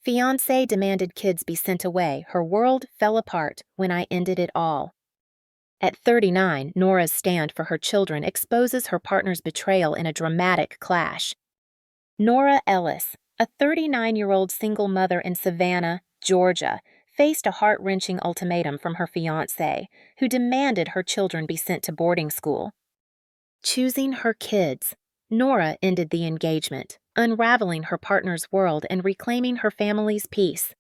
Fiancée demanded kids be sent away. Her world fell apart when I ended it all. At 39, Nora's stand for her children exposes her partner's betrayal in a dramatic clash. Nora Ellis, a 39-year-old single mother in Savannah, Georgia, faced a heart-wrenching ultimatum from her fiancé, who demanded her children be sent to boarding school. Choosing her kids, Nora ended the engagement, unraveling her partner's world and reclaiming her family's peace.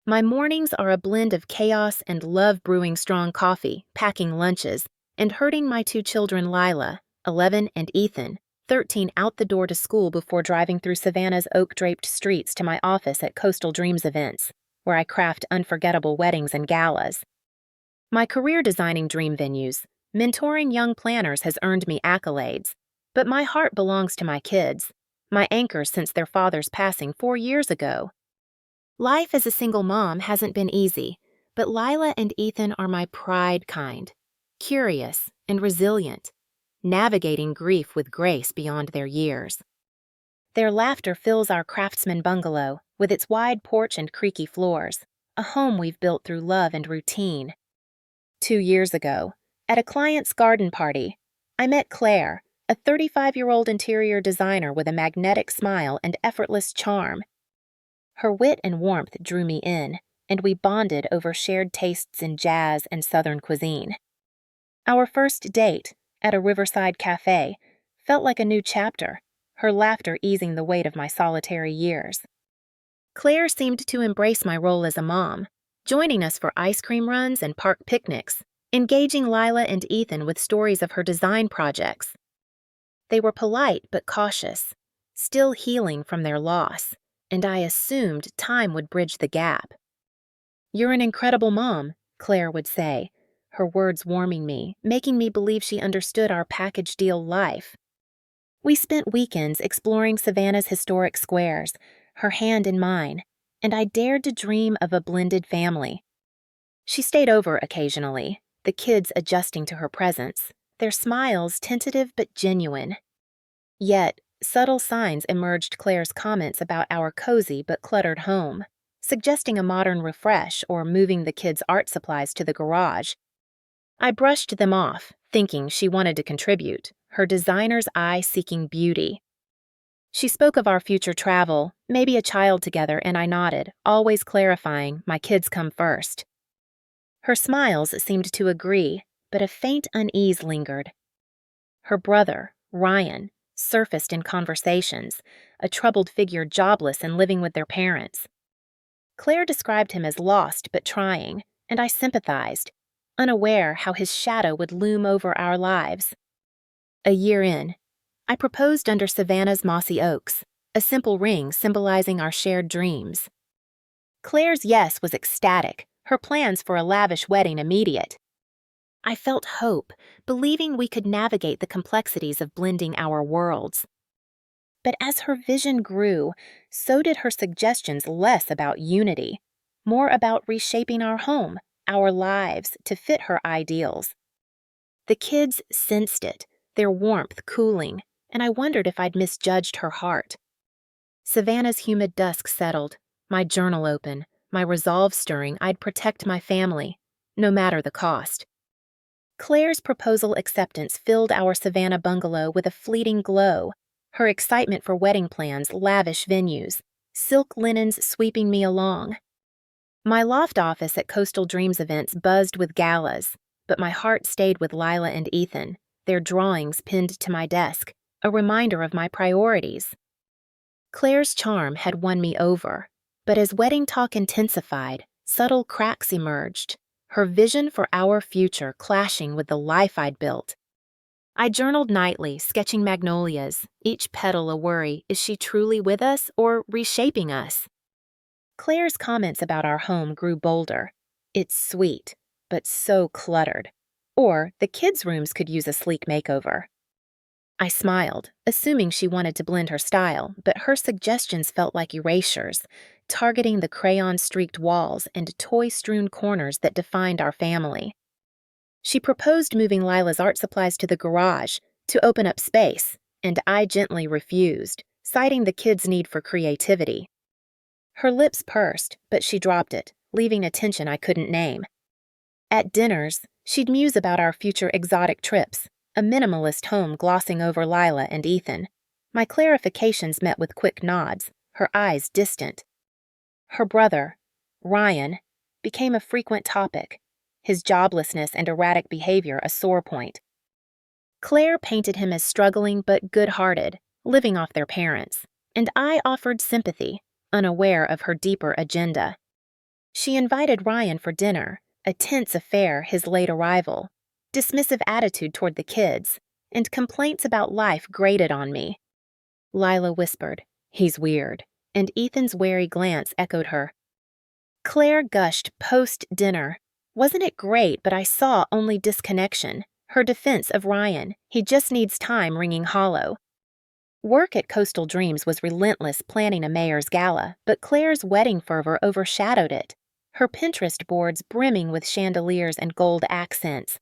My mornings are a blend of chaos and love, brewing strong coffee, packing lunches, and herding my two children Lila, 11, and Ethan, 13, out the door to school before driving through Savannah's oak-draped streets to my office at Coastal Dreams Events, where I craft unforgettable weddings and galas. My career designing dream venues, mentoring young planners has earned me accolades, but my heart belongs to my kids, my anchors since their father's passing 4 years ago. Life as a single mom hasn't been easy, but Lila and Ethan are my pride kind, curious and resilient, navigating grief with grace beyond their years. Their laughter fills our craftsman bungalow, with its wide porch and creaky floors, a home we've built through love and routine. 2 years ago, at a client's garden party, I met Claire, a 35-year-old interior designer with a magnetic smile and effortless charm. Her wit and warmth drew me in, and we bonded over shared tastes in jazz and Southern cuisine. Our first date, at a riverside cafe, felt like a new chapter, her laughter easing the weight of my solitary years. Claire seemed to embrace my role as a mom, joining us for ice cream runs and park picnics, engaging Lila and Ethan with stories of her design projects. They were polite but cautious, still healing from their loss, and I assumed time would bridge the gap. "You're an incredible mom," Claire would say, her words warming me, making me believe she understood our package deal life. We spent weekends exploring Savannah's historic squares, her hand in mine, and I dared to dream of a blended family. She stayed over occasionally, the kids adjusting to her presence, their smiles tentative but genuine. Yet, subtle signs emerged Claire's comments about our cozy but cluttered home, suggesting a modern refresh or moving the kids' art supplies to the garage. I brushed them off, thinking she wanted to contribute, her designer's eye seeking beauty. She spoke of our future travel, maybe a child together, and I nodded, always clarifying, my kids come first. Her smiles seemed to agree, but a faint unease lingered. Her brother, Ryan, surfaced in conversations, a troubled figure jobless and living with their parents. Claire described him as lost but trying, and I sympathized, unaware how his shadow would loom over our lives. A year in, I proposed under Savannah's mossy oaks, a simple ring symbolizing our shared dreams. Claire's yes was ecstatic, her plans for a lavish wedding immediate. I felt hope, believing we could navigate the complexities of blending our worlds. But as her vision grew, so did her suggestions, less about unity, more about reshaping our home, our lives, to fit her ideals. The kids sensed it, their warmth cooling, and I wondered if I'd misjudged her heart. Savannah's humid dusk settled, my journal open, my resolve stirring I'd protect my family, no matter the cost. Claire's proposal acceptance filled our Savannah bungalow with a fleeting glow, her excitement for wedding plans, lavish venues, silk linens sweeping me along. My loft office at Coastal Dreams Events buzzed with galas, but my heart stayed with Lila and Ethan, their drawings pinned to my desk, a reminder of my priorities. Claire's charm had won me over, but as wedding talk intensified, subtle cracks emerged, her vision for our future clashing with the life I'd built. I journaled nightly, sketching magnolias, each petal a worry, is she truly with us or reshaping us? Claire's comments about our home grew bolder. It's sweet, but so cluttered. Or the kids' rooms could use a sleek makeover. I smiled, assuming she wanted to blend her style, but her suggestions felt like erasures, targeting the crayon-streaked walls and toy-strewn corners that defined our family. She proposed moving Lila's art supplies to the garage to open up space, and I gently refused, citing the kids' need for creativity. Her lips pursed, but she dropped it, leaving a tension I couldn't name. At dinners, she'd muse about our future exotic trips, a minimalist home glossing over Lila and Ethan. My clarifications met with quick nods, her eyes distant. Her brother, Ryan, became a frequent topic, his joblessness and erratic behavior a sore point. Claire painted him as struggling but good-hearted, living off their parents, and I offered sympathy, unaware of her deeper agenda. She invited Ryan for dinner, a tense affair his late arrival, dismissive attitude toward the kids, and complaints about life grated on me. Lila whispered, "He's weird," and Ethan's wary glance echoed her. Claire gushed post-dinner. "Wasn't it great, but I saw only disconnection. Her defense of Ryan, he just needs time, ringing hollow." Work at Coastal Dreams was relentless planning a mayor's gala, but Claire's wedding fervor overshadowed it, her Pinterest boards brimming with chandeliers and gold accents.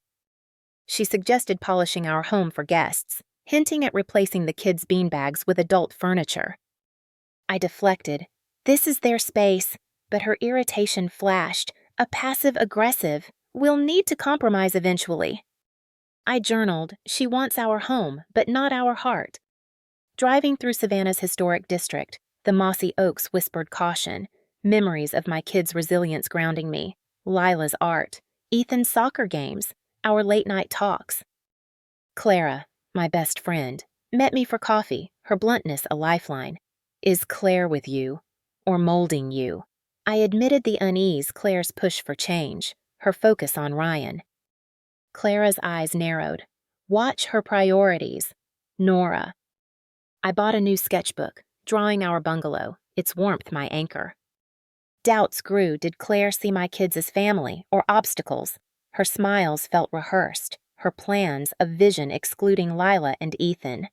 She suggested polishing our home for guests, hinting at replacing the kids' beanbags with adult furniture. I deflected. This is their space, but her irritation flashed, a passive-aggressive, "We'll need to compromise eventually." I journaled, "She wants our home, but not our heart." Driving through Savannah's historic district, the mossy oaks whispered caution, memories of my kids' resilience grounding me, Lila's art, Ethan's soccer games, our late-night talks. Clara, my best friend, met me for coffee, her bluntness a lifeline. "Is Claire with you? Or molding you?" I admitted the unease Claire's push for change, her focus on Ryan. Clara's eyes narrowed. "Watch her priorities. Nora." I bought a new sketchbook, drawing our bungalow, its warmth my anchor. Doubts grew. Did Claire see my kids as family or obstacles? Her smiles felt rehearsed, her plans a vision excluding Lila and Ethan.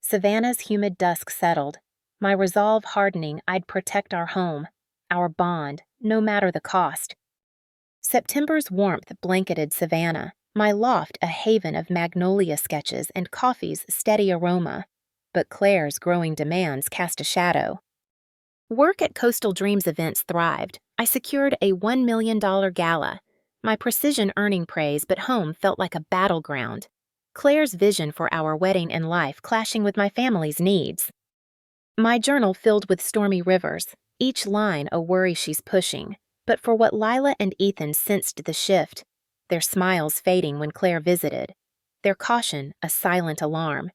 Savannah's humid dusk settled, my resolve hardening I'd protect our home, our bond, no matter the cost. September's warmth blanketed Savannah, my loft a haven of magnolia sketches and coffee's steady aroma, but Claire's growing demands cast a shadow. Work at Coastal Dreams events thrived. I secured a $1 million gala. My precision earning praise, but home felt like a battleground. Claire's vision for our wedding and life clashing with my family's needs. My journal filled with stormy rivers, each line a worry she's pushing. But for what Lila and Ethan sensed the shift, their smiles fading when Claire visited, their caution a silent alarm.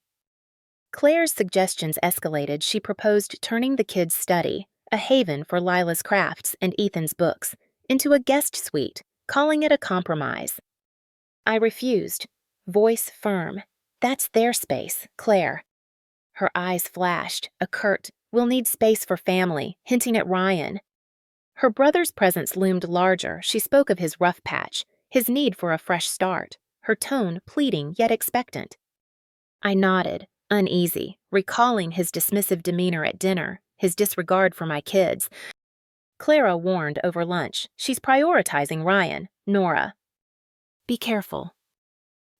Claire's suggestions escalated. She proposed turning the kids' study, a haven for Lila's crafts and Ethan's books, into a guest suite, calling it a compromise. I refused, voice firm. "That's their space, Claire." Her eyes flashed, a curt, "We'll need space for family," hinting at Ryan. Her brother's presence loomed larger. She spoke of his rough patch, his need for a fresh start, her tone pleading yet expectant. I nodded, uneasy, recalling his dismissive demeanor at dinner, his disregard for my kids. Clara warned over lunch, "She's prioritizing Ryan, Nora." "Be careful."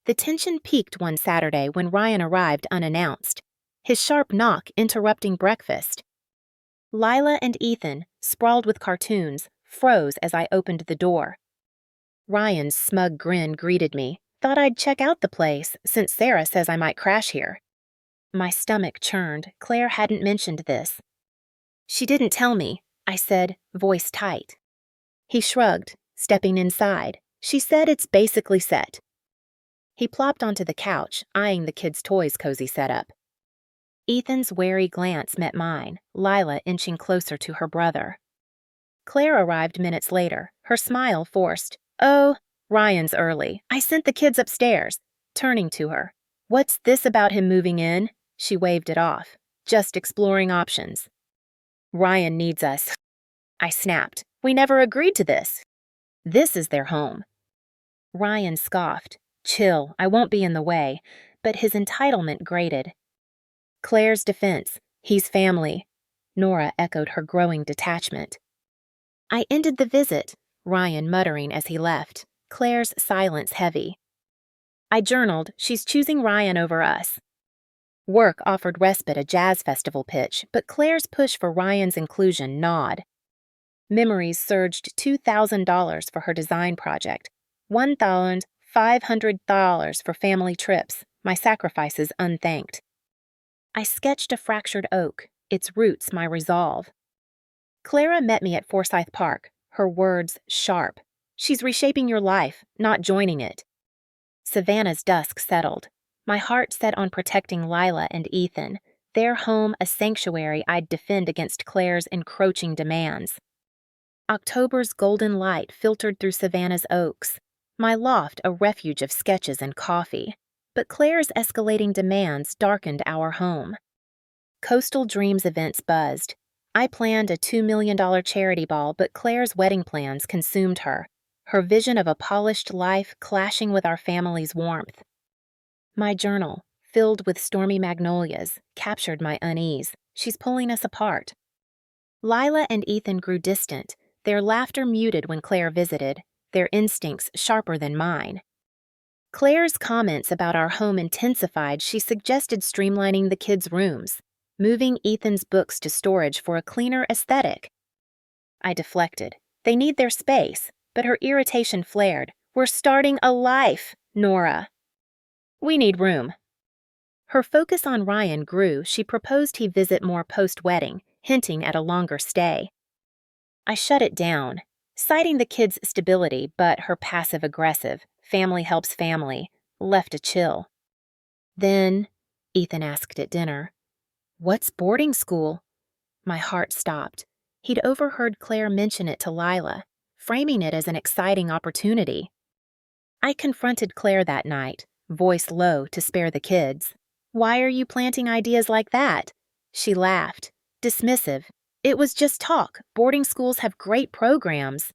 The tension peaked one Saturday when Ryan arrived unannounced, his sharp knock interrupting breakfast. Lila and Ethan, sprawled with cartoons, froze as I opened the door. Ryan's smug grin greeted me. "Thought I'd check out the place, since Sarah says I might crash here." My stomach churned. Claire hadn't mentioned this. "She didn't tell me," I said, voice tight. He shrugged, stepping inside. "She said it's basically set." He plopped onto the couch, eyeing the kids' toys cozy setup. Ethan's wary glance met mine, Lila inching closer to her brother. Claire arrived minutes later, her smile forced. "Oh, Ryan's early. I sent the kids upstairs." Turning to her. "What's this about him moving in?" She waved it off. "Just exploring options." "Ryan needs us," I snapped. "We never agreed to this." "This is their home." Ryan scoffed. "Chill, I won't be in the way," but his entitlement grated. Claire's defense, "He's family." Nora echoed her growing detachment. I ended the visit, Ryan muttering as he left, Claire's silence heavy. I journaled, "She's choosing Ryan over us." Work offered respite a jazz festival pitch, but Claire's push for Ryan's inclusion gnawed. Memories surged $2,000 for her design project, $1,500 for family trips, my sacrifices unthanked. I sketched a fractured oak, its roots my resolve. Clara met me at Forsyth Park, her words sharp. She's reshaping your life, not joining it. Savannah's dusk settled. My heart set on protecting Lila and Ethan, their home a sanctuary I'd defend against Claire's encroaching demands. October's golden light filtered through Savannah's oaks, my loft a refuge of sketches and coffee, but Claire's escalating demands darkened our home. Coastal Dreams events buzzed. I planned a $2 million charity ball, but Claire's wedding plans consumed her, her vision of a polished life clashing with our family's warmth. My journal, filled with stormy magnolias, captured my unease. She's pulling us apart. Lila and Ethan grew distant, their laughter muted when Claire visited, their instincts sharper than mine. Claire's comments about our home intensified. She suggested streamlining the kids' rooms, moving Ethan's books to storage for a cleaner aesthetic. I deflected. They need their space, but her irritation flared. We're starting a life, Nora. We need room. Her focus on Ryan grew. She proposed he visit more post-wedding, hinting at a longer stay. I shut it down, citing the kids' stability, but her passive-aggressive, family helps family, left a chill. Then, Ethan asked at dinner, "What's boarding school?" My heart stopped. He'd overheard Claire mention it to Lila, framing it as an exciting opportunity. I confronted Claire that night, voice low to spare the kids. "Why are you planting ideas like that?" She laughed, dismissive. "It was just talk. Boarding schools have great programs."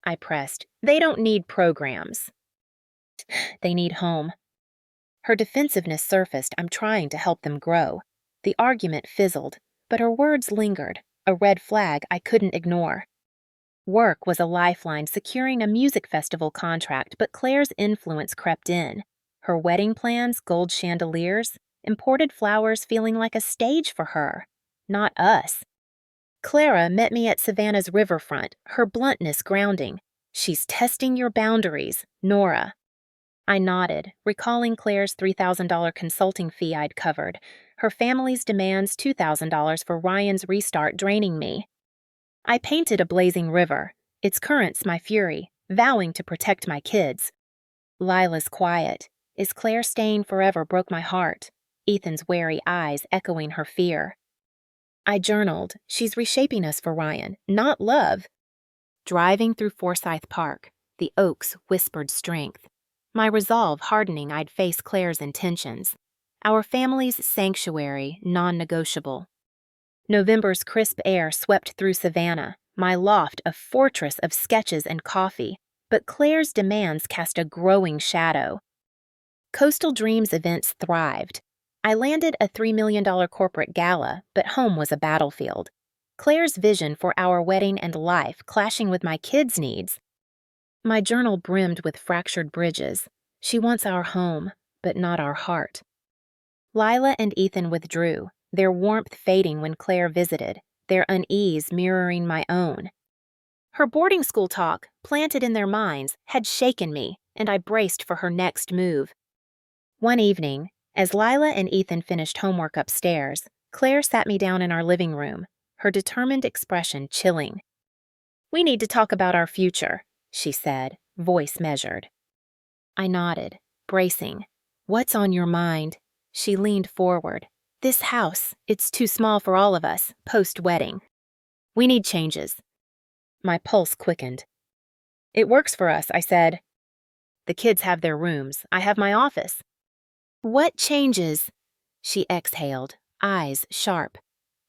I pressed. "They don't need programs. They need home." Her defensiveness surfaced. I'm trying to help them grow. The argument fizzled, but her words lingered, a red flag I couldn't ignore. Work was a lifeline, securing a music festival contract, but Claire's influence crept in. Her wedding plans, gold chandeliers, imported flowers feeling like a stage for her, not us. Clara met me at Savannah's riverfront, her bluntness grounding. "She's testing your boundaries, Nora." I nodded, recalling Claire's $3,000 consulting fee I'd covered, her family's demands $2,000 for Ryan's restart draining me. I painted a blazing river, its currents my fury, vowing to protect my kids. Lila's quiet. "Is Claire staying forever?" broke my heart, Ethan's wary eyes echoing her fear. I journaled, "She's reshaping us for Ryan, not love." Driving through Forsyth Park, the oaks whispered strength. My resolve hardening. I'd face Claire's intentions. Our family's sanctuary, non-negotiable. November's crisp air swept through Savannah, my loft a fortress of sketches and coffee, but Claire's demands cast a growing shadow. Coastal Dreams events thrived. I landed a $3 million corporate gala, but home was a battlefield. Claire's vision for our wedding and life clashing with my kids' needs. My journal brimmed with fractured bridges. She wants our home, but not our heart. Lila and Ethan withdrew, their warmth fading when Claire visited, their unease mirroring my own. Her boarding school talk, planted in their minds, had shaken me, and I braced for her next move. One evening, as Lila and Ethan finished homework upstairs, Claire sat me down in our living room, her determined expression chilling. "We need to talk about our future," she said, voice measured. I nodded, bracing. "What's on your mind?" She leaned forward. "This house, it's too small for all of us, post-wedding. We need changes." My pulse quickened. "It works for us," I said. "The kids have their rooms. I have my office." "What changes?" She exhaled, eyes sharp.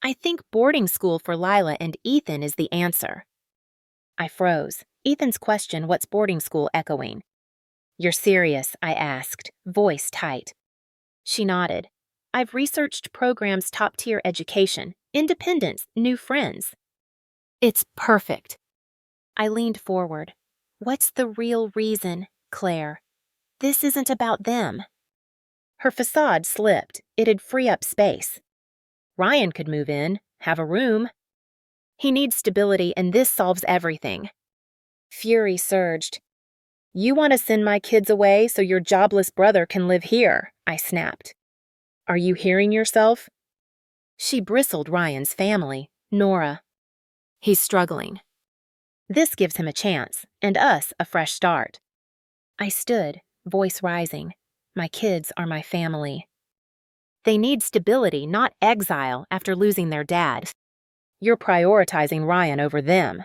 "I think boarding school for Lila and Ethan is the answer." I froze, Ethan's question, "What's boarding school?" echoing. "You're serious?" I asked, voice tight. She nodded. "I've researched programs, top-tier education, independence, new friends." "It's perfect." I leaned forward. "What's the real reason, Claire? This isn't about them." Her facade slipped. It'd free up space. Ryan could move in, have a room. He needs stability, and this solves everything. Fury surged. You want to send my kids away so your jobless brother can live here, I snapped. Are you hearing yourself? She bristled. Ryan's family, Nora. He's struggling. This gives him a chance, and us a fresh start. I stood, voice rising. My kids are my family. They need stability, not exile after losing their dad. You're prioritizing Ryan over them.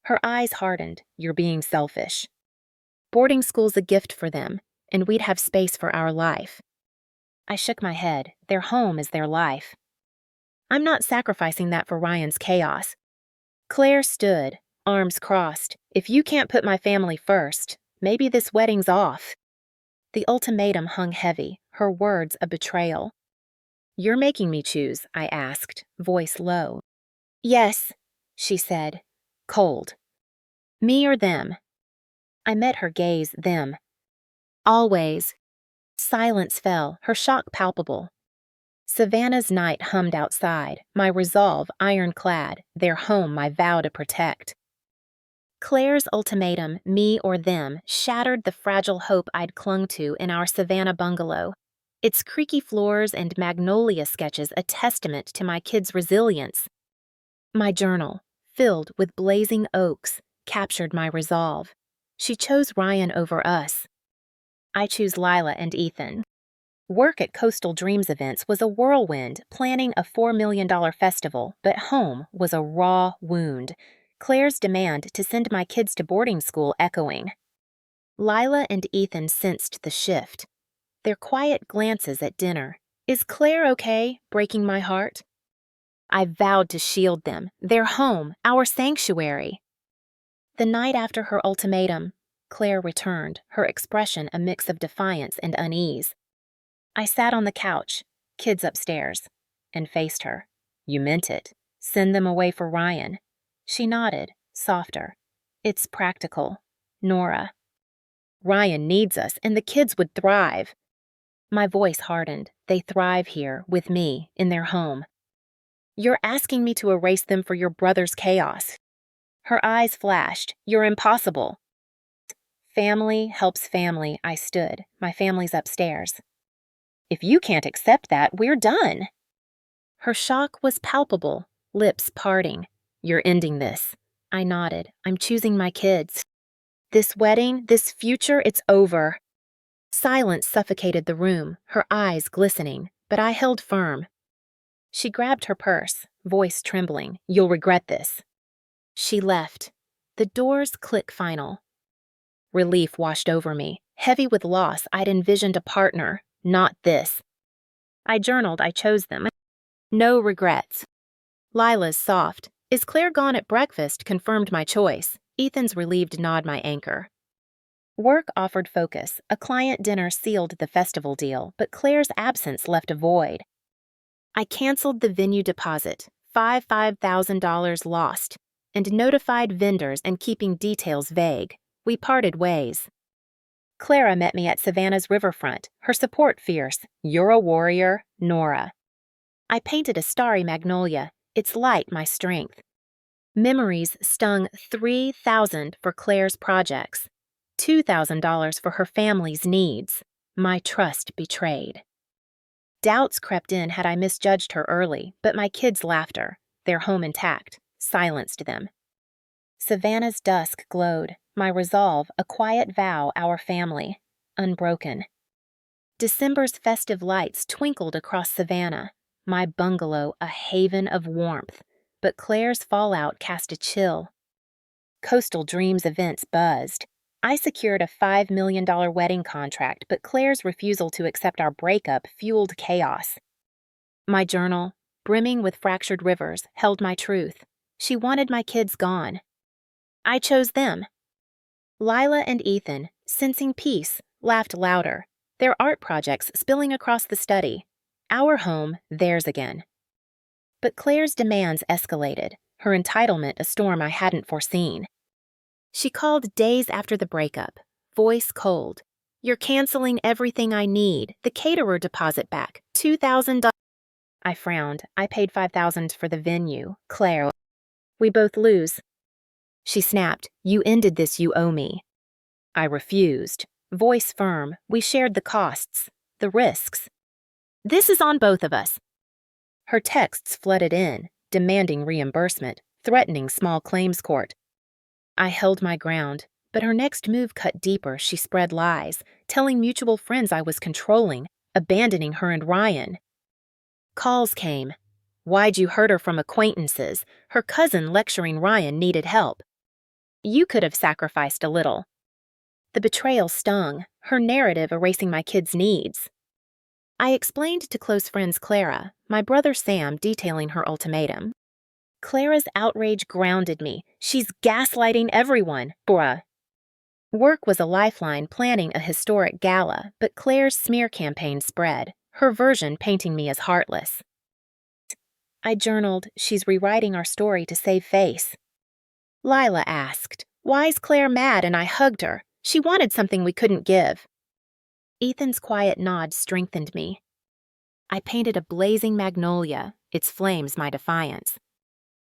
Her eyes hardened. You're being selfish. Boarding school's a gift for them, and we'd have space for our life. I shook my head. Their home is their life. I'm not sacrificing that for Ryan's chaos. Claire stood, arms crossed. If you can't put my family first, maybe this wedding's off. The ultimatum hung heavy, her words a betrayal. You're making me choose, I asked, voice low. Yes, she said, cold. Me or them? I met her gaze, them. Always. Silence fell, her shock palpable. Savannah's night hummed outside, my resolve ironclad, their home my vow to protect. Claire's ultimatum, me or them, shattered the fragile hope I'd clung to in our Savannah bungalow. Its creaky floors and magnolia sketches a testament to my kids' resilience. My journal, filled with blazing oaks, captured my resolve. She chose Ryan over us. I choose Lila and Ethan. Work at Coastal Dreams Events was a whirlwind, planning a $4 million festival, but home was a raw wound. Claire's demand to send my kids to boarding school echoing. Lila and Ethan sensed the shift. Their quiet glances at dinner. Is Claire okay, breaking my heart? I vowed to shield them, their home, our sanctuary. The night after her ultimatum, Claire returned, her expression a mix of defiance and unease. I sat on the couch, kids upstairs, and faced her. You meant it. Send them away for Ryan. She nodded, softer. It's practical. Nora. Ryan needs us, and the kids would thrive. My voice hardened. They thrive here, with me, in their home. You're asking me to erase them for your brother's chaos. Her eyes flashed. You're impossible. Family helps family, I stood. My family's upstairs. If you can't accept that, we're done. Her shock was palpable, lips parting. You're ending this. I nodded. I'm choosing my kids. This wedding, this future, it's over. Silence suffocated the room, her eyes glistening, but I held firm. She grabbed her purse, voice trembling. You'll regret this. She left. The doors click final. Relief washed over me. Heavy with loss, I'd envisioned a partner. Not this. I journaled. I chose them. No regrets. Lila's soft. Is Claire gone at breakfast confirmed my choice. Ethan's relieved nod my anchor. Work offered focus. A client dinner sealed the festival deal, but Claire's absence left a void. I canceled the venue deposit, $5,000 lost, and notified vendors and keeping details vague. We parted ways. Clara met me at Savannah's riverfront, her support fierce. You're a warrior, Nora. I painted a starry magnolia, its light my strength. Memories stung $3,000 for Claire's projects, $2,000 for her family's needs. My trust betrayed. Doubts crept in had I misjudged her early, but my kids' laughter, their home intact, silenced them. Savannah's dusk glowed. My resolve, a quiet vow, our family, unbroken. December's festive lights twinkled across Savannah, my bungalow a haven of warmth, but Claire's fallout cast a chill. Coastal Dreams Events buzzed. I secured a $5 million wedding contract, but Claire's refusal to accept our breakup fueled chaos. My journal, brimming with fractured rivers, held my truth. She wanted my kids gone. I chose them. Lila and Ethan, sensing peace, laughed louder, their art projects spilling across the study. Our home, theirs again. But Claire's demands escalated, her entitlement a storm I hadn't foreseen. She called days after the breakup, voice cold. You're canceling everything I need. The caterer deposit back. $2,000. I frowned. I paid $5,000 for the venue. Claire. We both lose. She snapped. You ended this, you owe me. I refused. Voice firm. We shared the costs. The risks. This is on both of us. Her texts flooded in, demanding reimbursement, threatening small claims court. I held my ground, but her next move cut deeper. She spread lies, telling mutual friends I was controlling, abandoning her and Ryan. Calls came. Why'd you hurt her from acquaintances? Her cousin lecturing Ryan needed help. You could have sacrificed a little. The betrayal stung, her narrative erasing my kids' needs. I explained to close friends Clara, my brother Sam detailing her ultimatum. Clara's outrage grounded me. She's gaslighting everyone, bruh. Work was a lifeline planning a historic gala, but Claire's smear campaign spread, her version painting me as heartless. I journaled, she's rewriting our story to save face. Lila asked, why's Claire mad? And I hugged her. She wanted something we couldn't give. Ethan's quiet nod strengthened me. I painted a blazing magnolia, its flames my defiance.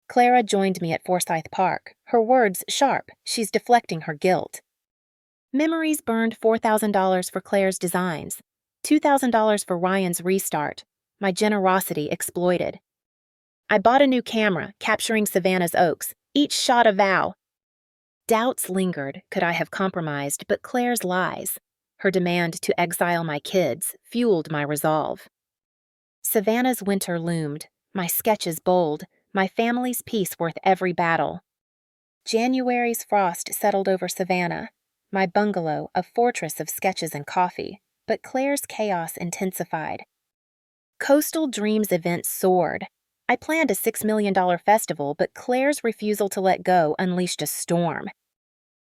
Clara joined me at Forsyth Park, her words sharp. She's deflecting her guilt. Memories burned $4,000 for Claire's designs, $2,000 for Ryan's restart. My generosity exploited. I bought a new camera, capturing Savannah's oaks, each shot a vow. Doubts lingered, could I have compromised, but Claire's lies, her demand to exile my kids, fueled my resolve. Savannah's winter loomed, my sketches bold, my family's peace worth every battle. January's frost settled over Savannah, my bungalow a fortress of sketches and coffee, but Claire's chaos intensified. Coastal Dreams events soared. I planned a $6 million festival, but Claire's refusal to let go unleashed a storm.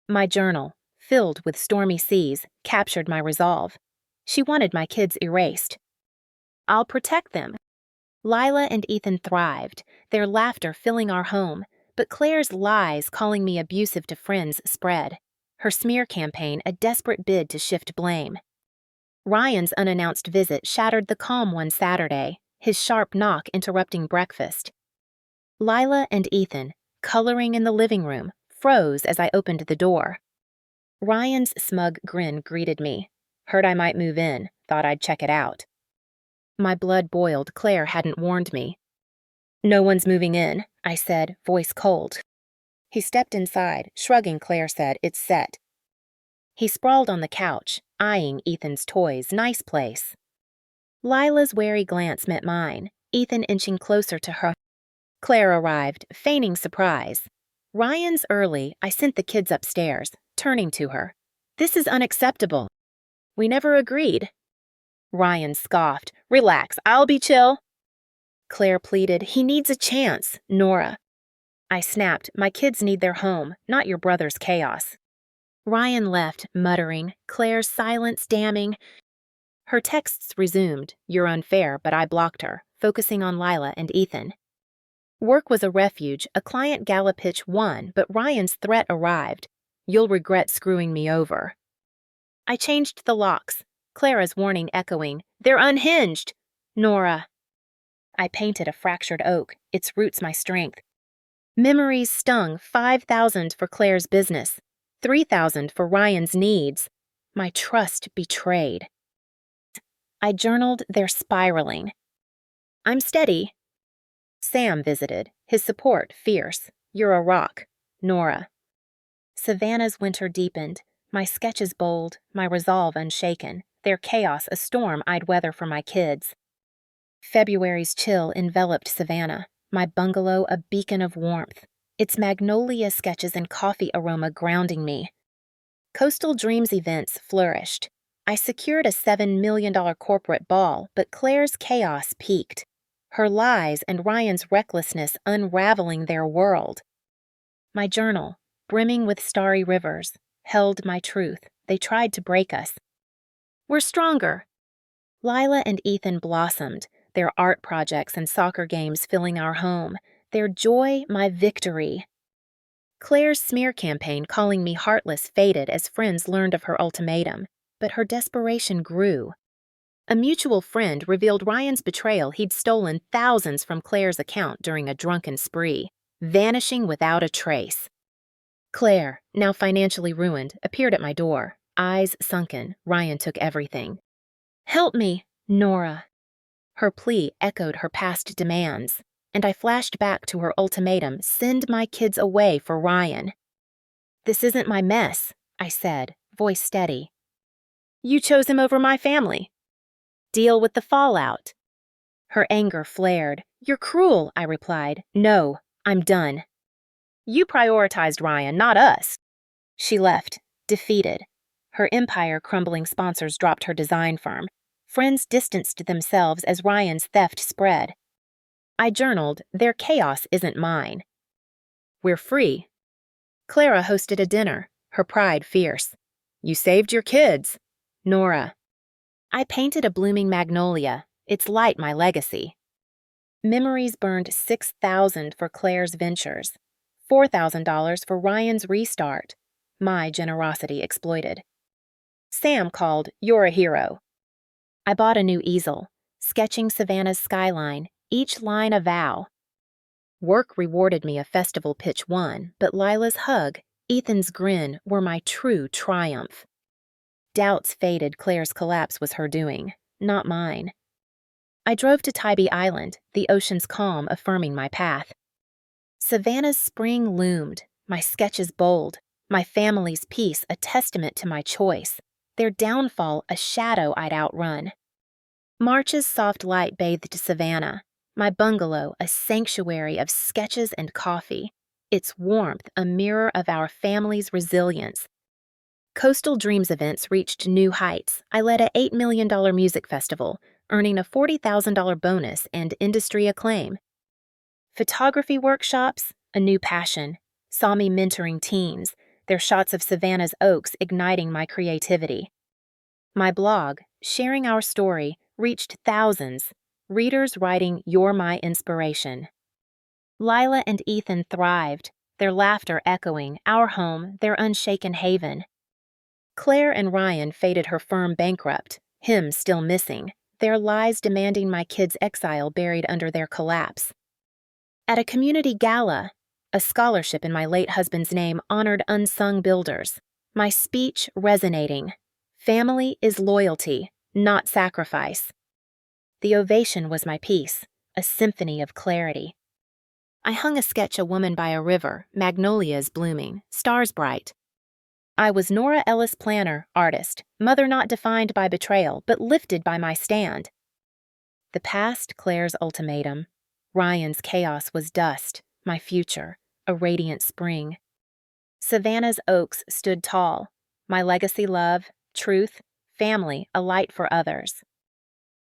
My journal, filled with stormy seas, captured my resolve. She wanted my kids erased. I'll protect them. Lila and Ethan thrived, their laughter filling our home, but Claire's lies calling me abusive to friends spread. Her smear campaign a desperate bid to shift blame. Ryan's unannounced visit shattered the calm one Saturday, his sharp knock interrupting breakfast. Lila and Ethan, coloring in the living room, froze as I opened the door. Ryan's smug grin greeted me. Heard I might move in, thought I'd check it out. My blood boiled. Claire hadn't warned me. No one's moving in, I said, voice cold. He stepped inside, shrugging. Claire said, it's set. He sprawled on the couch, eyeing Ethan's toys. Nice place. Lila's wary glance met mine, Ethan inching closer to her. Claire arrived, feigning surprise. Ryan's early. I sent the kids upstairs, turning to her. This is unacceptable. We never agreed. Ryan scoffed. Relax, I'll be chill. Claire pleaded. He needs a chance, Nora. I snapped. My kids need their home, not your brother's chaos. Ryan left, muttering, Claire's silence damning. Her texts resumed. You're unfair, but I blocked her, focusing on Lila and Ethan. Work was a refuge. A client gala pitch won, but Ryan's threat arrived. You'll regret screwing me over. I changed the locks, Clara's warning echoing. They're unhinged. Nora. I painted a fractured oak, its roots my strength. Memories stung. $5,000 for Claire's business, $3,000 for Ryan's needs. My trust betrayed. I journaled. They're spiraling. I'm steady. Sam visited, his support fierce. You're a rock, Nora. Savannah's winter deepened, my sketches bold, my resolve unshaken, their chaos a storm I'd weather for my kids. February's chill enveloped Savannah, my bungalow a beacon of warmth, its magnolia sketches and coffee aroma grounding me. Coastal Dreams events flourished. I secured a $7 million corporate ball, but Claire's chaos peaked. Her lies and Ryan's recklessness unraveling their world. My journal, brimming with starry rivers, held my truth. They tried to break us. We're stronger. Lila and Ethan blossomed, their art projects and soccer games filling our home, their joy my victory. Claire's smear campaign calling me heartless faded as friends learned of her ultimatum. but her desperation grew. A mutual friend revealed Ryan's betrayal. He'd stolen thousands from Claire's account during a drunken spree, vanishing without a trace. Claire, now financially ruined, appeared at my door, eyes sunken. Ryan took everything. "Help me, Nora." Her plea echoed her past demands, and I flashed back to her ultimatum: send my kids away for Ryan. "This isn't my mess," I said, voice steady. "You chose him over my family. Deal with the fallout." Her anger flared. "You're cruel," I replied. "No, I'm done." "You prioritized Ryan, not us." She left, defeated. Her empire-crumbling sponsors dropped her design firm. Friends distanced themselves as Ryan's theft spread. I journaled, "Their chaos isn't mine." "We're free." Clara hosted a dinner, her pride fierce. "You saved your kids." "Nora." I painted a blooming magnolia, its light my legacy. Memories burned $6,000 for Claire's ventures, $4,000 for Ryan's restart. My generosity exploited. Sam called, "You're a hero." I bought a new easel, sketching Savannah's skyline, each line a vow. Work rewarded me a festival pitch won, but Lila's hug, Ethan's grin were my true triumph. Doubts faded. Claire's collapse was her doing, not mine. I drove to Tybee Island, the ocean's calm affirming my path. Savannah's spring loomed, my sketches bold, my family's peace a testament to my choice, their downfall a shadow I'd outrun. March's soft light bathed Savannah, my bungalow a sanctuary of sketches and coffee, its warmth a mirror of our family's resilience. Coastal Dreams events reached new heights. I led a $8 million music festival, earning a $40,000 bonus and industry acclaim. Photography workshops, a new passion, saw me mentoring teens, their shots of Savannah's oaks igniting my creativity. My blog, sharing our story, reached thousands, readers writing, "You're my inspiration." Lila and Ethan thrived, their laughter echoing, our home, their unshaken haven. Claire and Ryan faded, her firm bankrupt, him still missing, their lies demanding my kids' exile buried under their collapse. At a community gala, a scholarship in my late husband's name honored unsung builders, my speech resonating. Family is loyalty, not sacrifice. The ovation was my piece, a symphony of clarity. I hung a sketch, a woman by a river, magnolias blooming, stars bright. I was Nora Ellis, planner, artist, mother not defined by betrayal, but lifted by my stand. The past, Claire's ultimatum. Ryan's chaos was dust, my future, a radiant spring. Savannah's oaks stood tall, my legacy love, truth, family, a light for others.